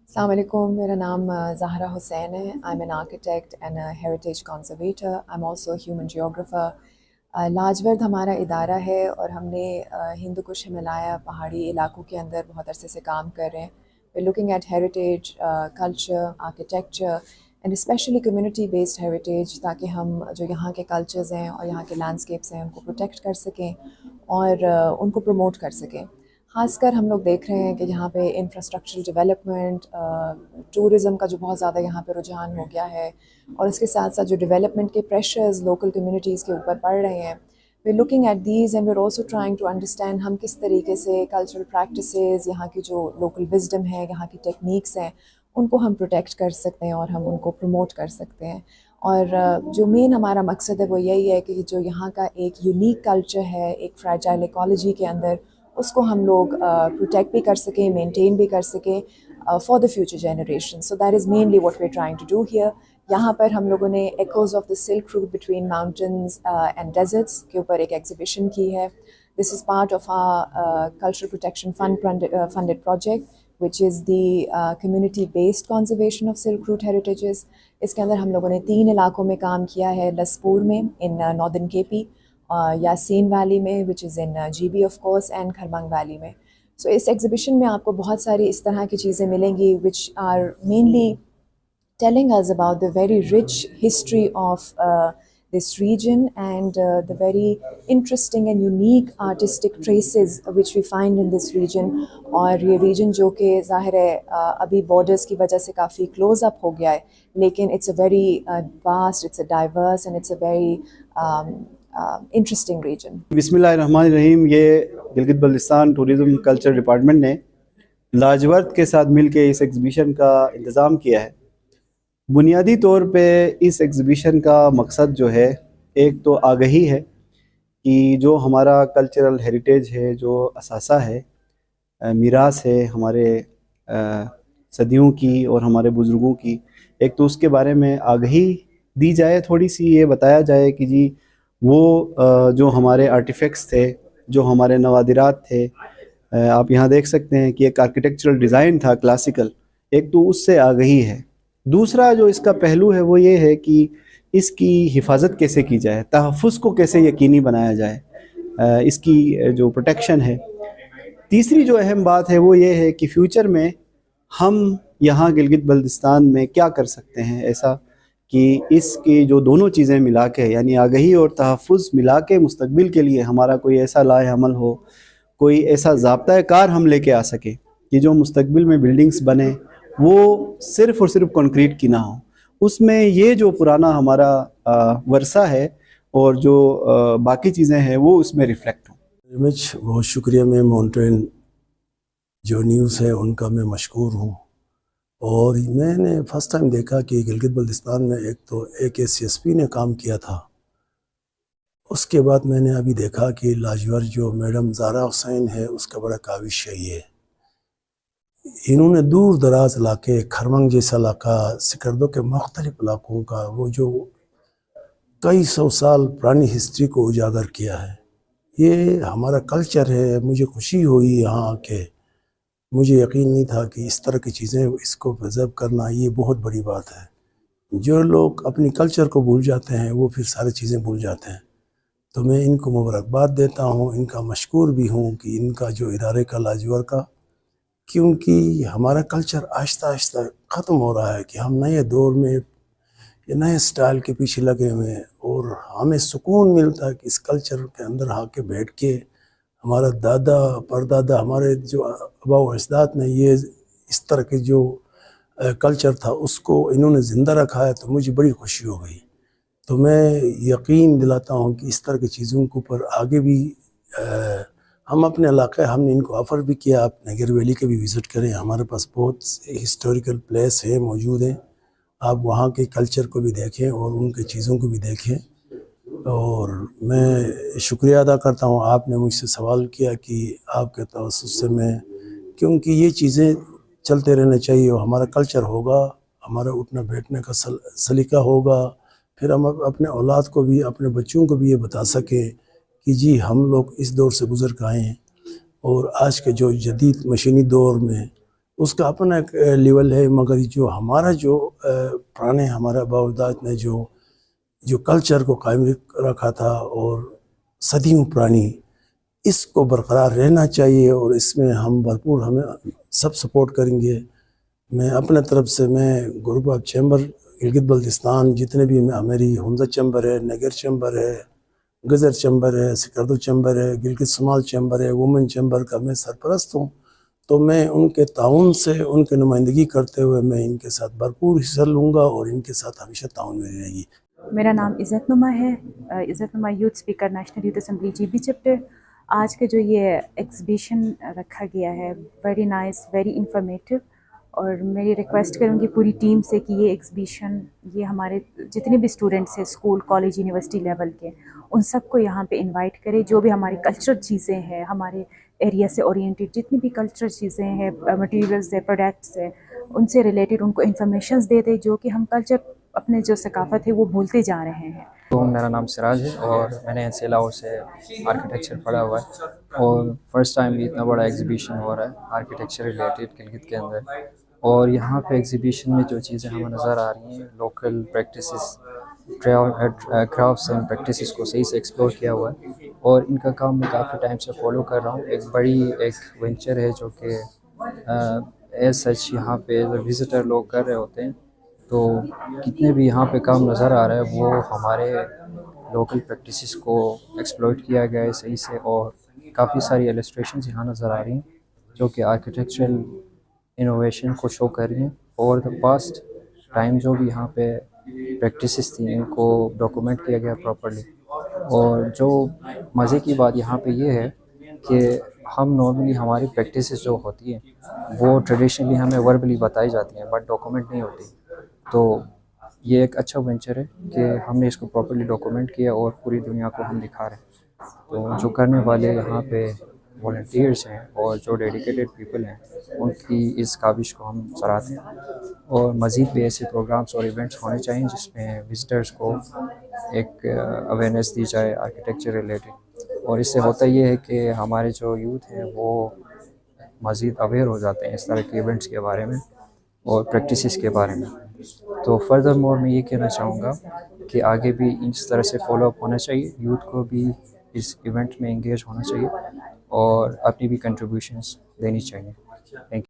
السلام علیکم، میرا نام زہرا حسین ہے. I am an architect and heritage conservator. I am also human geographer. Lajward ہمارا ادارہ ہے اور ہم نے ہندو کش ہمالیہ پہاڑی علاقوں کے اندر بہت عرصے سے کام کر رہے ہیں. We looking at heritage, culture, architecture and specially community based heritage, تاکہ ہم جو یہاں کے کلچرز ہیں اور یہاں کے لینڈسکیپس ہیں ان کو پروٹیکٹ کر سکیں اور ان کو پروموٹ کر سکیں. خاص کر ہم لوگ دیکھ رہے ہیں کہ یہاں پہ انفراسٹرکچرل ڈیولپمنٹ، ٹورزم کا جو بہت زیادہ یہاں پہ رجحان ہو گیا ہے، اور اس کے ساتھ ساتھ جو ڈیولپمنٹ کے پریشرز لوکل کمیونٹیز کے اوپر پڑ رہے ہیں. We looking at these and we are also trying to understand ہم کس طریقے سے کلچرل پریکٹسز، یہاں کی جو لوکل وزڈم ہے، یہاں کی ٹیکنیکس ہیں، ان کو ہم پروٹیکٹ کر سکتے ہیں اور ہم ان کو پروموٹ کر سکتے ہیں. اور جو مین ہمارا مقصد ہے وہ یہی ہے کہ جو یہاں کا ایک یونیک کلچر ہے، ایک فریجائل ایکالوجی کے اندر، اس کو ہم لوگ پروٹیکٹ بھی کر سکیں، مینٹین بھی کر سکیں for the future generation. So that is mainly what we are trying to do here. یہاں پر ہم لوگوں نے echoes of the silk route between mountains and deserts کے اوپر ایک ایگزیبیشن کی ہے. This is part of cultural protection funded project which is the community based conservation of silk route heritages. اس کے اندر ہم لوگوں نے 3 علاقوں میں کام کیا ہے: لسپور میں ان ناردرن کے پی، یاسین ویلی میں which is in G B of course, and Kharmang valley میں. سو اس ایگزیبیشن میں آپ کو بہت ساری اس طرح کی چیزیں ملیں گی which are mainly telling us about the very rich history of this region and the very interesting and unique artistic traces which we find in this region. اور یہ ریجن جو کہ ظاہر ہے ابھی بارڈرز کی وجہ سے کافی کلوز اپ ہو گیا ہے، لیکن it's a very vast, it's a diverse and it's a very interesting region. بسم اللہ الرحمن الرحیم. یہ Gilgit Baltistan tourism culture department نے لاجورد کے ساتھ مل کے اس ایگزیبیشن کا انتظام کیا ہے. بنیادی طور پہ اس ایگزیبیشن کا مقصد جو ہے، ایک تو آگہی ہے کہ جو ہمارا کلچرل ہیریٹیج ہے، جو اثاثہ ہے، میراث ہے ہمارے صدیوں کی اور ہمارے بزرگوں کی، ایک تو اس کے بارے میں آگہی دی جائے، تھوڑی سی یہ بتایا جائے کہ جی وہ جو ہمارے آرٹیفیکٹس تھے، جو ہمارے نوادرات تھے، آپ یہاں دیکھ سکتے ہیں کہ ایک آرکیٹیکچرل ڈیزائن تھا کلاسیکل، ایک تو اس سے آگہی ہے. دوسرا جو اس کا پہلو ہے وہ یہ ہے کہ اس کی حفاظت کیسے کی جائے، تحفظ کو کیسے یقینی بنایا جائے، اس کی جو پروٹیکشن ہے. تیسری جو اہم بات ہے وہ یہ ہے کہ فیوچر میں ہم یہاں گلگت بلتستان میں کیا کر سکتے ہیں ایسا کہ اس کی جو دونوں چیزیں ملا کے، یعنی آگہی اور تحفظ ملا کے، مستقبل کے لیے ہمارا کوئی ایسا لائحہ عمل ہو، کوئی ایسا ضابطۂ کار ہم لے کے آ سکے کہ جو مستقبل میں بلڈنگز بنے وہ صرف اور صرف کنکریٹ کی نہ ہو. اس میں یہ جو پرانا ہمارا ورثہ ہے اور جو باقی چیزیں ہیں وہ اس میں ریفلیکٹ ہوں. بہت شکریہ. میں ماؤنٹین جو نیوز ہے ان کا میں مشکور ہوں. اور میں نے فرسٹ ٹائم دیکھا کہ گلگت بلتستان میں ایک تو ایک سی ایس پی نے کام کیا تھا. اس کے بعد میں نے ابھی دیکھا کہ لاجورد جو میڈم زہرا حسین ہے اس کا بڑا کاوش ہے. یہ انہوں نے دور دراز علاقے، کھرمنگ جیسا علاقہ، سکردو کے مختلف علاقوں کا وہ جو کئی سو سال پرانی ہسٹری کو اجاگر کیا ہے. یہ ہمارا کلچر ہے. مجھے خوشی ہوئی یہاں آ کے. مجھے یقین نہیں تھا کہ اس طرح کی چیزیں اس کو پرزرو کرنا یہ بہت بڑی بات ہے. جو لوگ اپنی کلچر کو بھول جاتے ہیں وہ پھر ساری چیزیں بھول جاتے ہیں. تو میں ان کو مبارکباد دیتا ہوں، ان کا مشکور بھی ہوں کہ ان کا جو ادارے کا لاجورد کا، کیونکہ ہمارا کلچر آہستہ آہستہ ختم ہو رہا ہے کہ ہم نئے دور میں یہ نئے سٹائل کے پیچھے لگے ہوئے ہیں. اور ہمیں سکون ملتا ہے کہ اس کلچر کے اندر آ کے بیٹھ کے ہمارا دادا پردادا، ہمارے جو آباء و اجداد نے یہ اس طرح کے جو کلچر تھا اس کو انہوں نے زندہ رکھا ہے. تو مجھے بڑی خوشی ہو گئی. تو میں یقین دلاتا ہوں کہ اس طرح کی چیزوں کے اوپر آگے بھی ہم اپنے علاقے، ہم نے ان کو آفر بھی کیا، آپ نگر ویلی کے بھی وزٹ کریں. ہمارے پاس بہت ہسٹوریکل پلیس ہے، موجود ہیں. آپ وہاں کے کلچر کو بھی دیکھیں اور ان کے چیزوں کو بھی دیکھیں. اور میں شکریہ ادا کرتا ہوں، آپ نے مجھ سے سوال کیا کہ آپ کے توسط سے میں، کیونکہ یہ چیزیں چلتے رہنا چاہیے اور ہمارا کلچر ہوگا، ہمارا اٹھنا بیٹھنے کا سلیقہ ہوگا. پھر ہم اپنے اولاد کو بھی، اپنے بچوں کو بھی یہ بتا سکیں کہ جی ہم لوگ اس دور سے گزر کے آئے ہیں. اور آج کے جو جدید مشینی دور میں اس کا اپنا ایک لیول ہے، مگر جو ہمارا جو پرانے ہمارے آباء و اجداد نے جو کلچر کو قائم رکھا تھا اور صدیوں پرانی، اس کو برقرار رہنا چاہیے، اور اس میں ہم بھرپور ہمیں سب سپورٹ کریں گے۔ میں اپنے طرف سے میں group of chamber Gilgit Baltistan جتنے بھی میری حمزہ چیمبر ہے، نگر چیمبر ہے، گزر چیمبر ہے، سکردو چیمبر ہے، گلگت سمال چیمبر ہے، وومن چیمبر کا میں سرپرست ہوں، تو میں ان کے تعاون سے ان کی نمائندگی کرتے ہوئے میں ان کے ساتھ بھرپور حصہ لوں گا اور ان کے ساتھ ہمیشہ تعاون میں رہے گی۔ میرا نام عزت نما ہے، عزت نما youth speaker national youth assembly G B chapter. آج کا جو یہ ایگزیبیشن رکھا گیا ہے ویری نائس، ویری انفارمیٹیو، اور میری ریکویسٹ کروں گی پوری ٹیم سے کہ یہ ایگزیبیشن، یہ ہمارے جتنے بھی اسٹوڈنٹس ہیں اسکول کالج یونیورسٹی لیول کے، ان سب کو یہاں پہ انوائٹ کرے۔ جو بھی ہماری کلچرل چیزیں ہیں، ہمارے ایریا سے اورینٹیڈ جتنی بھی کلچرل چیزیں ہیں، مٹیریلز ہیں، پروڈکٹس ہیں، ان سے ریلیٹڈ ان کو انفارمیشنز دے دے، جو کہ ہم کلچر اپنے جو ثقافت ہے وہ بھولتے جا رہے ہیں۔ تو میرا نام سراج ہے اور میں نے NCA لاہور سے آرکیٹیکچر پڑھا ہوا ہے، اور فرسٹ ٹائم بھی اتنا بڑا ایگزیبیشن ہو رہا ہے آرکیٹیکچر ریلیٹڈ گلگت کے اندر۔ اور یہاں پہ ایگزیبیشن میں جو چیزیں ہمیں نظر آ رہی ہیں، local practices, crafts and practices کو صحیح سے ایکسپلور کیا ہوا ہے، اور ان کا کام میں کافی ٹائم سے فالو کر رہا ہوں۔ ایک بڑی وینچر ہے جو کہ ایز سچ یہاں پہ وزٹر لوگ کر رہے ہوتے ہیں، تو کتنے بھی یہاں پہ کام نظر آ رہا ہے وہ ہمارے لوکل پریکٹسز کو ایکسپلوئٹ کیا گیا ہے صحیح سے، اور کافی ساری ایلسٹریشنز یہاں نظر آ رہی ہیں جو کہ آرکیٹیکچرل انوویشن کو شو کر رہی ہیں۔ اور دا پاسٹ ٹائم جو بھی یہاں پہ پریکٹسز تھیں ان کو ڈاکومنٹ کیا گیا پراپرلی۔ اور جو مزے کی بات یہاں پہ یہ ہے کہ ہم نارملی ہماری پریکٹسز جو ہوتی ہیں وہ ٹریڈیشنلی ہمیں وربلی بتائی جاتی ہیں بٹ ڈاکومنٹ نہیں ہوتی، تو یہ ایک اچھا وینچر ہے کہ ہم نے اس کو پراپرلی ڈاکومنٹ کیا اور پوری دنیا کو ہم دکھا رہے ہیں۔ تو جو کرنے والے یہاں پہ والنٹیئرس ہیں اور جو ڈیڈیکیٹڈ پیپل ہیں، ان کی اس کاوش کو ہم سراہتے ہیں، اور مزید بھی ایسے پروگرامس اور ایونٹس ہونے چاہئیں جس میں وزٹرس کو ایک اویئرنیس دی جائے آرکیٹیکچر ریلیٹڈ۔ اور اس سے ہوتا یہ ہے کہ ہمارے جو یوتھ ہیں وہ مزید اویئر ہو جاتے ہیں اس طرح کے ایونٹس کے بارے میں اور پریکٹسز کے بارے میں۔ تو فردر مور میں یہ کہنا چاہوں گا کہ آگے بھی اس طرح سے فالو اپ ہونا چاہیے، یوتھ کو بھی اس ایونٹ میں انگیج ہونا چاہیے اور اپنی بھی کنٹریبیوشنز دینی چاہیے۔ Thank you.